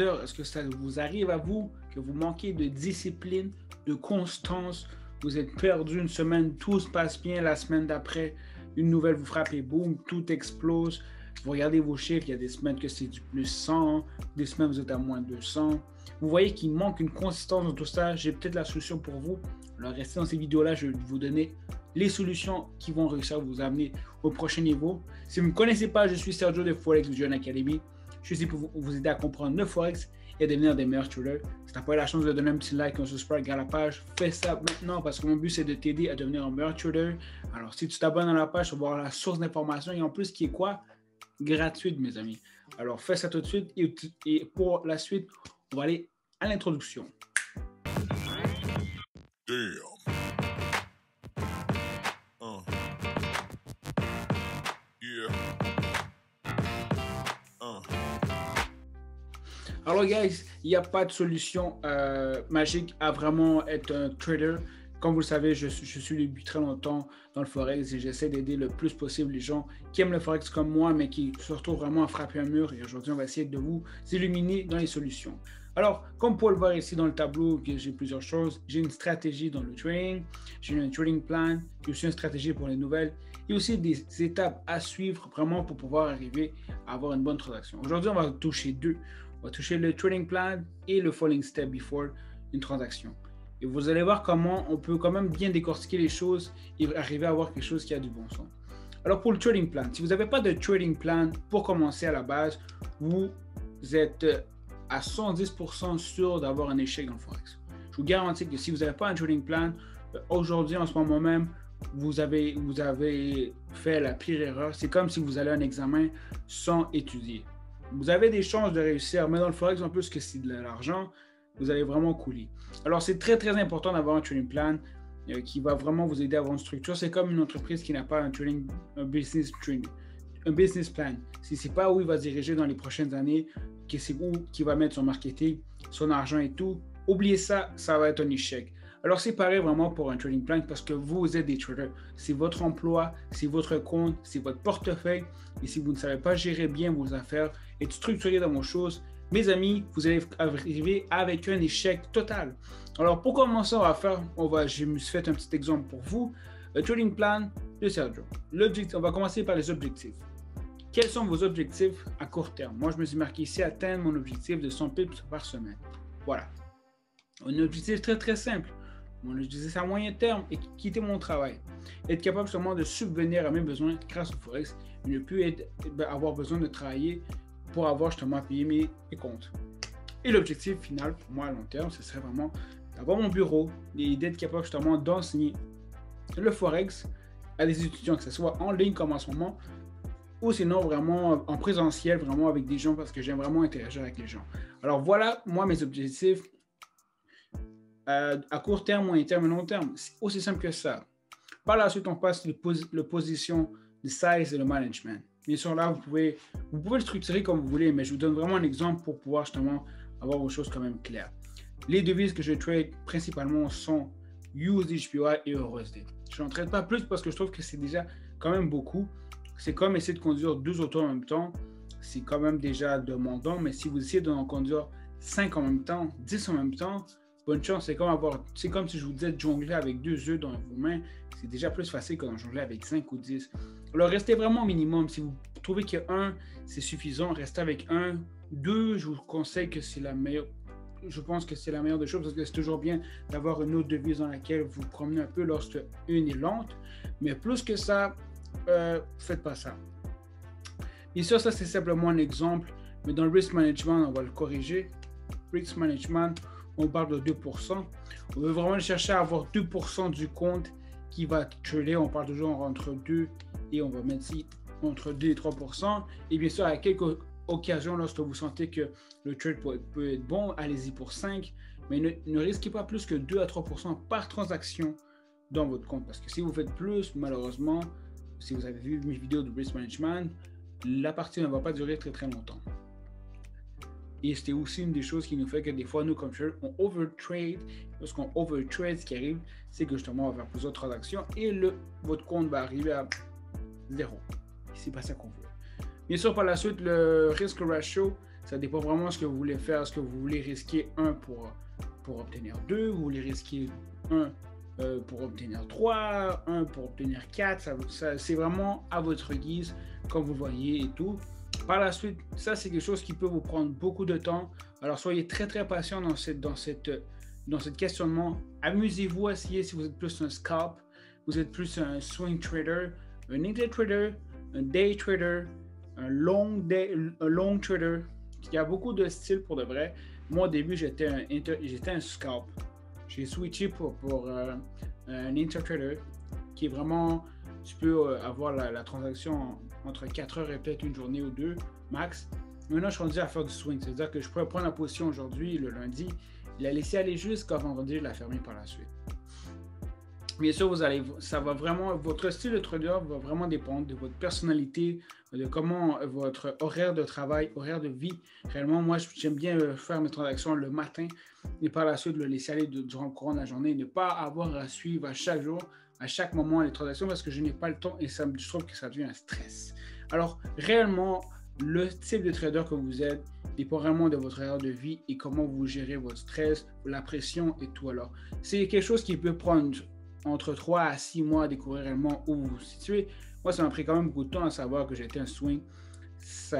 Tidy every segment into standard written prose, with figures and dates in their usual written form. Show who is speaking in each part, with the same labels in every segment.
Speaker 1: Est-ce que ça vous arrive à vous, que vous manquez de discipline, de constance, vous êtes perdu une semaine, tout se passe bien, la semaine d'après, une nouvelle vous frappe et boum, tout explose. Vous regardez vos chiffres, il y a des semaines que c'est du plus 100, des semaines vous êtes à moins 200. Vous voyez qu'il manque une consistance dans tout ça, j'ai peut-être la solution pour vous. Alors restez dans ces vidéos-là, je vais vous donner les solutions qui vont réussir à vous amener au prochain niveau. Si vous ne me connaissez pas, je suis Sergio de Forex Vision Academy. Je suis ici pour vous aider à comprendre le Forex et à devenir des meilleurs traders. Si tu n'as pas eu la chance de donner un petit like, un subscribe à la page, fais ça maintenant parce que mon but c'est de t'aider à devenir un meilleur trader. Alors si tu t'abonnes à la page, tu vas voir la source d'information et en plus qui est quoi? Gratuite mes amis. Alors fais ça tout de suite et pour la suite, on va aller à l'introduction. Damn. Alors, guys, il n'y a pas de solution magique à vraiment être un trader. Comme vous le savez, je suis depuis très longtemps dans le Forex et j'essaie d'aider le plus possible les gens qui aiment le Forex comme moi, mais qui se retrouvent vraiment à frapper un mur. Et aujourd'hui, on va essayer de vous illuminer dans les solutions. Alors, comme vous pouvez le voir ici dans le tableau, j'ai plusieurs choses. J'ai une stratégie dans le trading, j'ai un trading plan, j'ai aussi une stratégie pour les nouvelles et aussi des étapes à suivre vraiment pour pouvoir arriver à avoir une bonne transaction. Aujourd'hui, on va toucher deux. On va toucher le trading plan et le falling step before une transaction. Et vous allez voir comment on peut quand même bien décortiquer les choses et arriver à avoir quelque chose qui a du bon sens. Alors pour le trading plan, si vous n'avez pas de trading plan pour commencer à la base, vous êtes à 110% sûr d'avoir un échec dans le Forex. Je vous garantis que si vous n'avez pas un trading plan, aujourd'hui en ce moment même, vous avez fait la pire erreur. C'est comme si vous allez à un examen sans étudier. Vous avez des chances de réussir, mais dans le Forex, en plus que c'est de l'argent, vous allez vraiment couler. Alors, c'est très, très important d'avoir un trading plan qui va vraiment vous aider à avoir une structure. C'est comme une entreprise qui n'a pas un business plan. Si ce n'est pas où il va se diriger dans les prochaines années, c'est où il va mettre son marketing, son argent et tout, oubliez ça, ça va être un échec. Alors, c'est pareil vraiment pour un trading plan parce que vous êtes des traders. C'est votre emploi, c'est votre compte, c'est votre portefeuille. Et si vous ne savez pas gérer bien vos affaires, être structuré dans vos choses, mes amis, vous allez arriver avec un échec total. Alors, pour commencer, je me suis fait un petit exemple pour vous. Le trading plan de Sergio. On va commencer par les objectifs. Quels sont vos objectifs à court terme? Moi, je me suis marqué ici atteindre mon objectif de 100 pips par semaine. Voilà. Un objectif très, très simple. Mon objectif à moyen terme est quitter mon travail. Être capable seulement de subvenir à mes besoins grâce au Forex et ne plus avoir besoin de travailler pour avoir justement à payer mes comptes. Et l'objectif final pour moi à long terme, ce serait vraiment d'avoir mon bureau et d'être capable justement d'enseigner le Forex à des étudiants, que ce soit en ligne comme en ce moment, ou sinon vraiment en présentiel, vraiment avec des gens parce que j'aime vraiment interagir avec les gens. Alors voilà, moi mes objectifs à court terme, moyen terme et long terme. C'est aussi simple que ça. Par la suite, on passe la position de size et le management. Bien sûr, là, vous pouvez le structurer comme vous voulez, mais je vous donne vraiment un exemple pour pouvoir justement avoir vos choses quand même claires. Les devises que je trade principalement sont USD/JPY et EURUSD. Je n'en trade pas plus parce que je trouve que c'est déjà quand même beaucoup. C'est comme essayer de conduire 2 autos en même temps. C'est quand même déjà demandant, mais si vous essayez d'en conduire 5 en même temps, 10 en même temps, bonne chance. C'est comme si je vous disais de jongler avec 2 œufs dans vos mains. C'est déjà plus facile que d'en jongler avec 5 ou 10. Alors, restez vraiment au minimum. Si vous trouvez que 1, c'est suffisant, restez avec 1. 2, je vous conseille que c'est la meilleure. Je pense que c'est la meilleure des choses parce que c'est toujours bien d'avoir une autre devise dans laquelle vous promenez un peu lorsque une est lente. Mais plus que ça, faites pas ça. Bien sûr, ça c'est simplement un exemple. Mais dans le risk management, on va le corriger. Risk management, on parle de 2%. On veut vraiment chercher à avoir 2% du compte qui va trader. On parle toujours entre 2 et on va mettre ici entre 2 et 3%. Et bien sûr, à quelques occasions, lorsque vous sentez que le trade peut être bon, allez-y pour 5. Mais ne risquez pas plus que 2 à 3% par transaction dans votre compte. Parce que si vous faites plus, malheureusement, si vous avez vu mes vidéos de risk management, la partie ne va pas durer très très longtemps. Et c'était aussi une des choses qui nous fait que des fois, nous, comme traders, on overtrade. Lorsqu'on overtrade, ce qui arrive, c'est que justement, on va faire plusieurs transactions et votre compte va arriver à 0. C'est pas ça qu'on veut. Bien sûr, par la suite, le risk ratio, Ça dépend vraiment de ce que vous voulez faire. Est-ce que vous voulez risquer 1 pour obtenir 2, vous voulez risquer 1 pour obtenir 3, 1 pour obtenir 4. C'est vraiment à votre guise, comme vous voyez et tout. Par la suite, ça c'est quelque chose qui peut vous prendre beaucoup de temps. Alors soyez très très patient dans ce questionnement. Amusez-vous à essayer si vous êtes plus un scalp, vous êtes plus un swing trader, un intraday trader, un day trader, un long trader. Il y a beaucoup de styles pour de vrai. Moi au début j'étais un scalp. J'ai switché pour un intraday qui est vraiment, tu peux avoir la transaction entre 4 heures et peut-être une journée ou 2 max. Maintenant je suis rendu à faire du swing, c'est-à-dire que je pourrais prendre la position aujourd'hui, le lundi, la laisser aller jusqu'à vendredi, la fermer par la suite. Bien sûr, votre style de trader va vraiment dépendre de votre personnalité, de comment votre horaire de travail, horaire de vie. Réellement, moi, j'aime bien faire mes transactions le matin et par la suite le laisser aller durant le courant de la journée, ne pas avoir à suivre à chaque jour, à chaque moment les transactions parce que je n'ai pas le temps et je trouve que ça devient un stress. Alors, réellement, le type de trader que vous êtes dépend vraiment de votre horaire de vie et comment vous gérez votre stress, la pression et tout. Alors, c'est quelque chose qui peut prendre entre 3 à 6 mois à découvrir réellement où vous vous situez. Moi, ça m'a pris quand même beaucoup de temps à savoir que j'étais un swing. Ouais.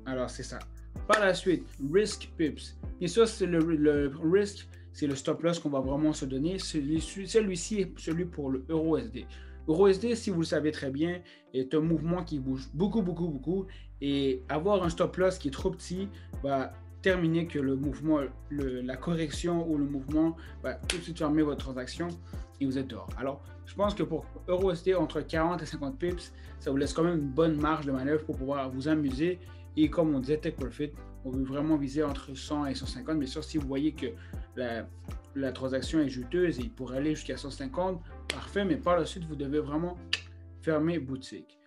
Speaker 1: Alors, c'est ça. Par la suite, risk pips. Bien sûr, c'est le risk, c'est le stop loss qu'on va vraiment se donner. Celui-ci est celui pour le EURUSD. EURUSD, si vous le savez très bien, est un mouvement qui bouge beaucoup. Et avoir un stop loss qui est trop petit va terminer que le mouvement, la correction ou le mouvement va tout de suite fermer votre transaction et vous êtes dehors. Alors, je pense que pour EURUSD, entre 40 et 50 pips, ça vous laisse quand même une bonne marge de manœuvre pour pouvoir vous amuser. Et comme on disait, Take Profit, on veut vraiment viser entre 100 et 150. Bien sûr, si vous voyez que la transaction est juteuse et il pourrait aller jusqu'à 150, parfait, mais par la suite, vous devez vraiment fermer boutique.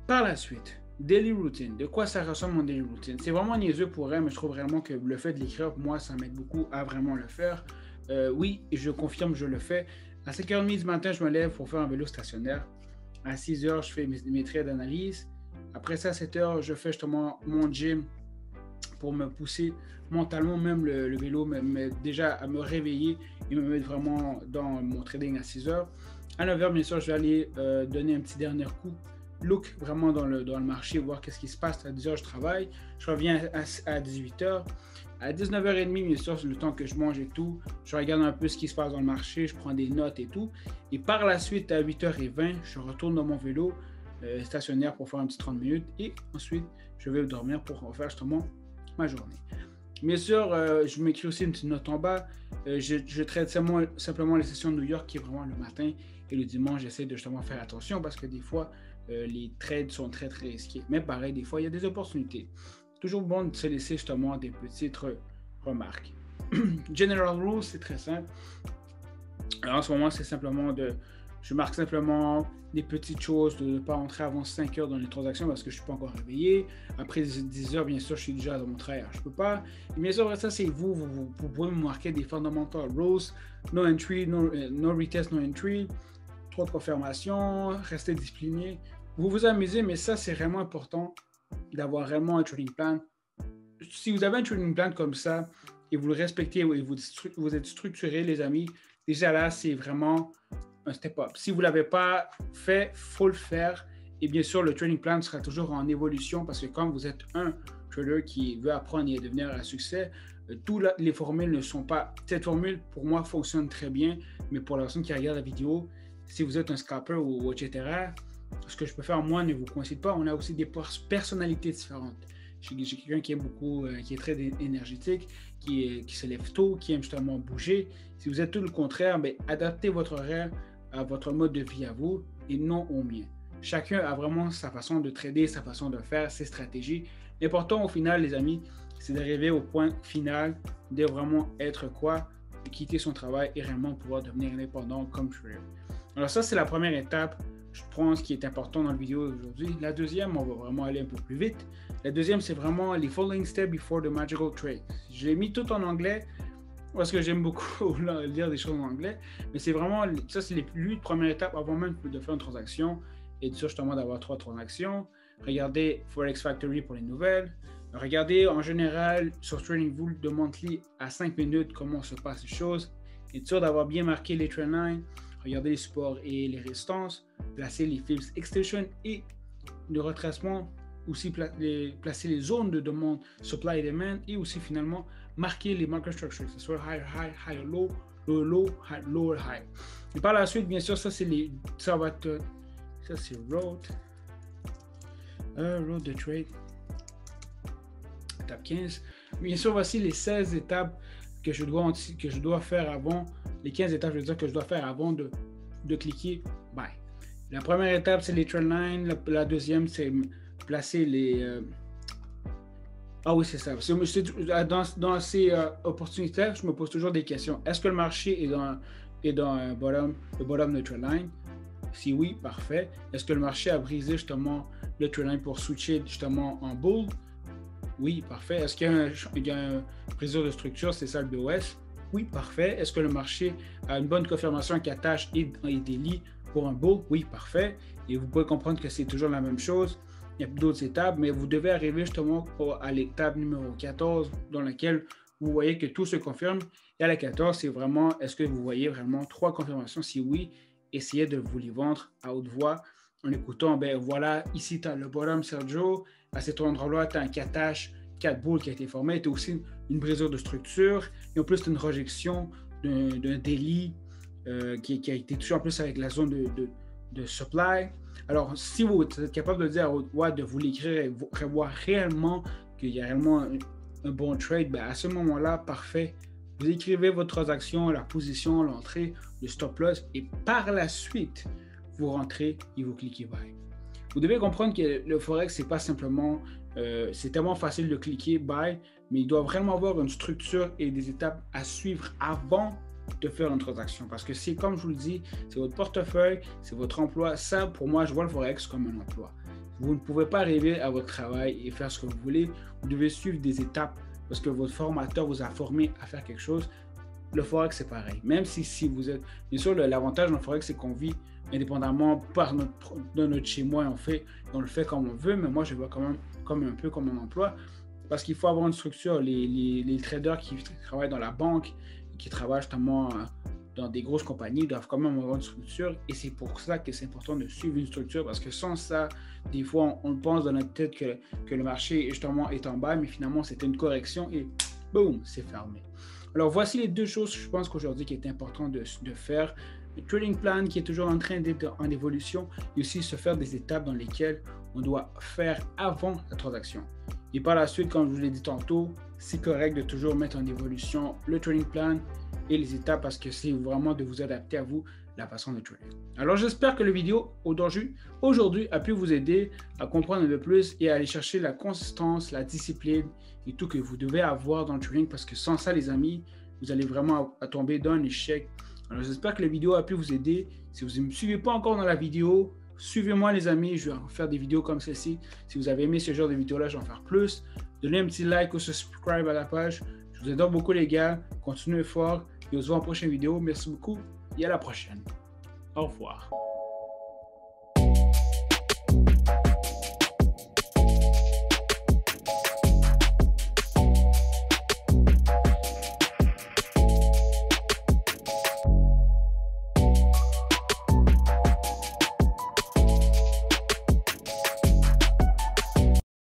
Speaker 1: Par la suite, daily routine. De quoi ça ressemble mon daily routine? C'est vraiment niaiseux pour elle, mais je trouve vraiment que le fait de l'écrire, moi, ça m'aide beaucoup à vraiment le faire. Oui, je confirme, je le fais. À 5h30 du matin, je me lève pour faire un vélo stationnaire. À 6h, je fais mes traits d'analyse. Après ça, à 7h, je fais justement mon gym pour me pousser mentalement, même le vélo, déjà à me réveiller et me mettre vraiment dans mon trading à 6h. À 9h, bien sûr, je vais aller donner un petit dernier coup. Look vraiment dans le marché, voir qu'est-ce qui se passe. À 10h, je travaille. Je reviens à 18h. À 19h30, bien sûr, c'est le temps que je mange et tout. Je regarde un peu ce qui se passe dans le marché. Je prends des notes et tout. Et par la suite, à 8h20, je retourne dans mon vélo stationnaire pour faire un petit 30 minutes. Et ensuite, je vais dormir pour faire justement ma journée. Bien sûr, je m'écris aussi une petite note en bas. Je traite simplement les sessions de New York qui est vraiment le matin. Et le dimanche, j'essaie de justement faire attention parce que des fois, les trades sont très risqués. Mais pareil, des fois, il y a des opportunités. Toujours bon de se laisser justement des petites remarques. General Rules, c'est très simple. Alors, en ce moment, c'est simplement je marque simplement des petites choses, de ne pas entrer avant 5 heures dans les transactions parce que je ne suis pas encore réveillé. Après 10 heures, bien sûr, je suis déjà dans mon travail. Je ne peux pas. Et bien sûr, ça, c'est vous pouvez me marquer des fundamental rules, no entry, no retest, no entry, 3 confirmations, rester discipliné. Vous vous amusez, mais ça, c'est vraiment important d'avoir vraiment un trading plan. Si vous avez un trading plan comme ça et vous le respectez et vous êtes structuré, les amis, déjà là, c'est vraiment un step-up. Si vous ne l'avez pas fait, il faut le faire. Et bien sûr, le trading plan sera toujours en évolution parce que quand vous êtes un trader qui veut apprendre et devenir à succès, toutes les formules ne sont pas... Cette formule, pour moi, fonctionne très bien, mais pour la personne qui regarde la vidéo, si vous êtes un scalper ou etc., ce que je peux faire, moi, ne vous coïncide pas. On a aussi des personnalités différentes. J'ai quelqu'un qui aime beaucoup, qui est très énergétique, qui se lève tôt, qui aime justement bouger. Si vous êtes tout le contraire, adaptez votre horaire à votre mode de vie à vous et non au mien. Chacun a vraiment sa façon de trader, sa façon de faire, ses stratégies. L'important au final, les amis, c'est d'arriver au point final de vraiment être quoi, de quitter son travail et réellement pouvoir devenir indépendant comme trader. Alors ça, c'est la première étape. Je prends ce qui est important dans la vidéo d'aujourd'hui. La deuxième, on va vraiment aller un peu plus vite. La deuxième, c'est vraiment les following steps before the magical trade. Je l'ai mis tout en anglais parce que j'aime beaucoup lire des choses en anglais. Mais c'est vraiment, ça c'est les 8 premières étapes avant même de faire une transaction et de justement d'avoir 3 transactions. Regardez Forex Factory pour les nouvelles. Regardez en général sur TradingView de monthly à 5 minutes comment se passent les choses. Être sûr d'avoir bien marqué les trendlines, regardez les supports et les résistances, placer les Phillips Extension et le retracement, aussi placer les zones de demande, supply et demand, et aussi finalement marquer les market structures, que ce soit high, high, high, low, low, low, high, lower, high. Et par la suite, bien sûr, ça c'est road de trade. Étape 15. Bien sûr, voici les 16 étapes que je dois faire avant, les 15 étapes, je veux dire, que je dois faire avant de cliquer buy. La première étape, c'est les trendlines. La deuxième, c'est placer les... Ah oui, c'est ça. Dans ces opportunités, je me pose toujours des questions. Est-ce que le marché est dans le bottom de trendline? Si oui, parfait. Est-ce que le marché a brisé justement le trendline pour switcher justement en bull? Oui, parfait. Est-ce qu'il y a un briseur de structure? C'est ça le BOS? Oui, parfait. Est-ce que le marché a une bonne confirmation qui attache et daily pour un bull? Oui, parfait. Et vous pouvez comprendre que c'est toujours la même chose. Il y a d'autres étapes, mais vous devez arriver justement à l'étape numéro 14 dans laquelle vous voyez que tout se confirme. Et à la 14, c'est vraiment, est-ce que vous voyez vraiment 3 confirmations? Si oui, essayez de vous les vendre à haute voix en écoutant, ben voilà, ici tu as le bottom Sergio, à cet endroit-là, tu as un catage 4 boules qui a été formé, tu as aussi une brisure de structure, et en plus tu as une rejection d'un daily qui a été touché en plus avec la zone de supply. Alors, si vous êtes capable de dire à haute voix, de vous l'écrire et voir réellement qu'il y a réellement un bon trade, ben à ce moment-là, parfait. Vous écrivez votre transaction, la position, l'entrée, le stop loss, et par la suite, vous rentrez et vous cliquez buy. Vous devez comprendre que le Forex, c'est pas simplement, c'est tellement facile de cliquer buy, mais il doit vraiment avoir une structure et des étapes à suivre avant de faire une transaction. Parce que c'est comme je vous le dis, c'est votre portefeuille, c'est votre emploi. Ça, pour moi, je vois le Forex comme un emploi. Vous ne pouvez pas arriver à votre travail et faire ce que vous voulez. Vous devez suivre des étapes parce que votre formateur vous a formé à faire quelque chose. Le Forex, c'est pareil. Même si vous êtes... Bien sûr, l'avantage dans le Forex, c'est qu'on vit indépendamment de notre chez moi. On le fait comme on veut, mais moi, je vois quand même un peu comme un emploi. Parce qu'il faut avoir une structure. Les traders qui travaillent dans la banque, qui travaillent justement dans des grosses compagnies, doivent quand même avoir une structure. Et c'est pour ça que c'est important de suivre une structure. Parce que sans ça, des fois, on pense dans notre tête que le marché justement est en bas, mais finalement, c'était une correction et boum, c'est fermé. Alors, voici les deux choses, je pense qu'aujourd'hui, qui est important de faire. Le trading plan qui est toujours en train d'être en évolution et aussi se faire des étapes dans lesquelles on doit faire avant la transaction. Et par la suite, comme je vous l'ai dit tantôt, c'est correct de toujours mettre en évolution le trading plan et les étapes parce que c'est vraiment de vous adapter à vous la façon de trader. Alors, j'espère que la vidéo aujourd'hui a pu vous aider à comprendre un peu plus et à aller chercher la consistance, la discipline et tout que vous devez avoir dans le trading parce que sans ça, les amis, vous allez vraiment tomber dans un échec. Alors, j'espère que la vidéo a pu vous aider. Si vous ne me suivez pas encore dans la vidéo, suivez-moi les amis, je vais en faire des vidéos comme celle-ci. Si vous avez aimé ce genre de vidéo-là, je vais en faire plus. Donnez un petit like ou subscribe à la page. Je vous adore beaucoup les gars. Continuez fort et on se voit en prochaine vidéo. Merci beaucoup et à la prochaine. Au revoir.